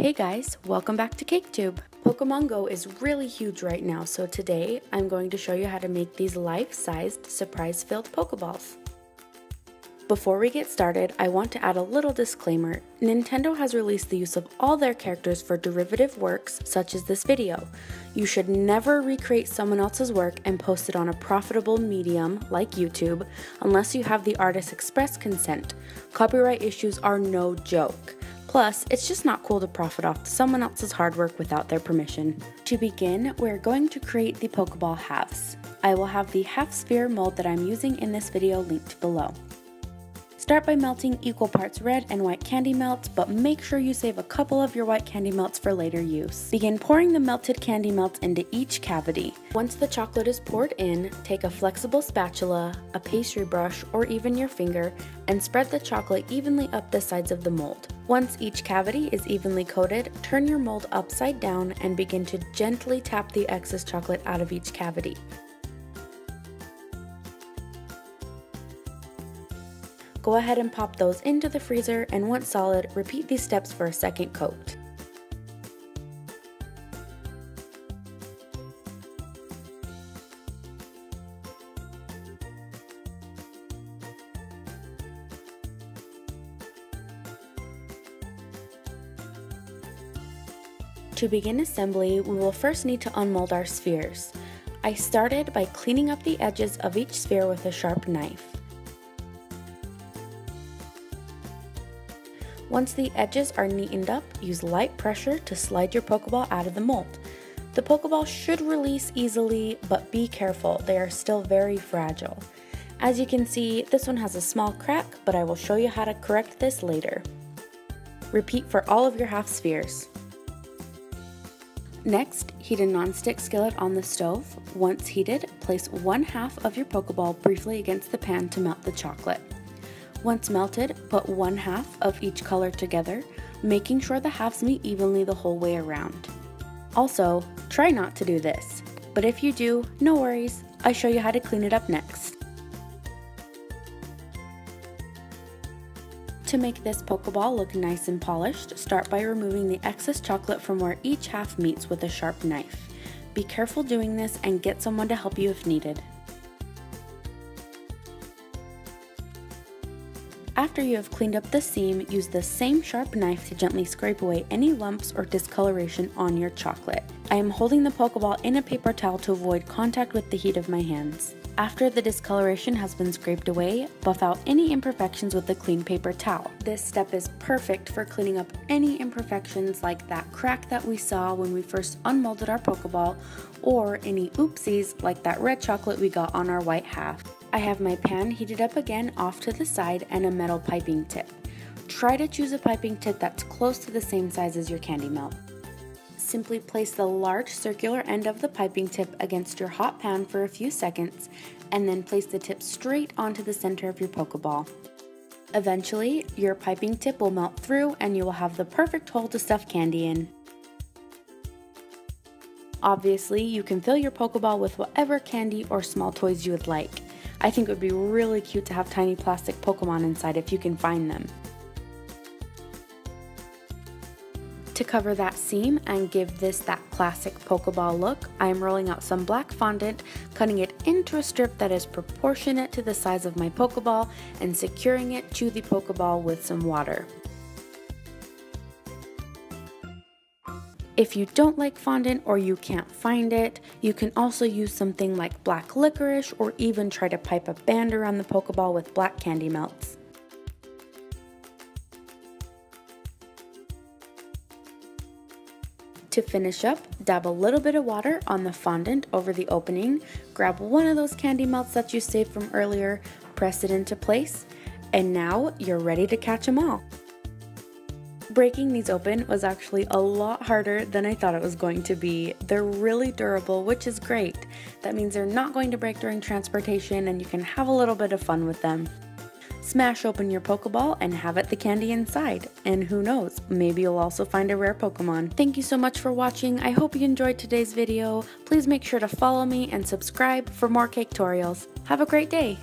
Hey guys, welcome back to CakeTube. PokemonGo is really huge right now, so today I'm going to show you how to make these life-sized, surprise-filled Pokeballs. Before we get started, I want to add a little disclaimer. Nintendo has released the use of all their characters for derivative works such as this video. You should never recreate someone else's work and post it on a profitable medium like YouTube unless you have the artist's express consent. Copyright issues are no joke. Plus, it's just not cool to profit off someone else's hard work without their permission. To begin, we're going to create the Pokeball halves. I will have the half sphere mold that I'm using in this video linked below. Start by melting equal parts red and white candy melts, but make sure you save a couple of your white candy melts for later use. Begin pouring the melted candy melts into each cavity. Once the chocolate is poured in, take a flexible spatula, a pastry brush, or even your finger, and spread the chocolate evenly up the sides of the mold. Once each cavity is evenly coated, turn your mold upside down and begin to gently tap the excess chocolate out of each cavity. Go ahead and pop those into the freezer, and once solid, repeat these steps for a second coat. To begin assembly, we will first need to unmold our spheres. I started by cleaning up the edges of each sphere with a sharp knife. Once the edges are neatened up, use light pressure to slide your Pokeball out of the mold. The Pokeball should release easily, but be careful, they are still very fragile. As you can see, this one has a small crack, but I will show you how to correct this later. Repeat for all of your half spheres. Next, heat a non-stick skillet on the stove. Once heated, place 1/2 of your Pokeball briefly against the pan to melt the chocolate. Once melted, put 1/2 of each color together, making sure the halves meet evenly the whole way around. Also, try not to do this, but if you do, no worries, I'll show you how to clean it up next. To make this Pokeball look nice and polished, start by removing the excess chocolate from where each half meets with a sharp knife. Be careful doing this and get someone to help you if needed. After you have cleaned up the seam, use the same sharp knife to gently scrape away any lumps or discoloration on your chocolate. I am holding the Pokeball in a paper towel to avoid contact with the heat of my hands. After the discoloration has been scraped away, buff out any imperfections with a clean paper towel. This step is perfect for cleaning up any imperfections like that crack that we saw when we first unmolded our Pokeball, or any oopsies like that red chocolate we got on our white half. I have my pan heated up again off to the side and a metal piping tip. Try to choose a piping tip that's close to the same size as your candy melt. Simply place the large circular end of the piping tip against your hot pan for a few seconds, and then place the tip straight onto the center of your Pokeball. Eventually, your piping tip will melt through and you will have the perfect hole to stuff candy in. Obviously, you can fill your Pokeball with whatever candy or small toys you would like. I think it would be really cute to have tiny plastic Pokemon inside if you can find them. To cover that seam and give this that classic Pokeball look, I am rolling out some black fondant, cutting it into a strip that is proportionate to the size of my Pokeball, and securing it to the Pokeball with some water. If you don't like fondant or you can't find it, you can also use something like black licorice or even try to pipe a band around the Pokeball with black candy melts. To finish up, dab a little bit of water on the fondant over the opening, grab one of those candy melts that you saved from earlier, press it into place, and now you're ready to catch them all. Breaking these open was actually a lot harder than I thought it was going to be. They're really durable, which is great. That means they're not going to break during transportation and you can have a little bit of fun with them. Smash open your Pokeball and have it the candy inside. And who knows, maybe you'll also find a rare Pokemon. Thank you so much for watching. I hope you enjoyed today's video. Please make sure to follow me and subscribe for more cake tutorials. Have a great day!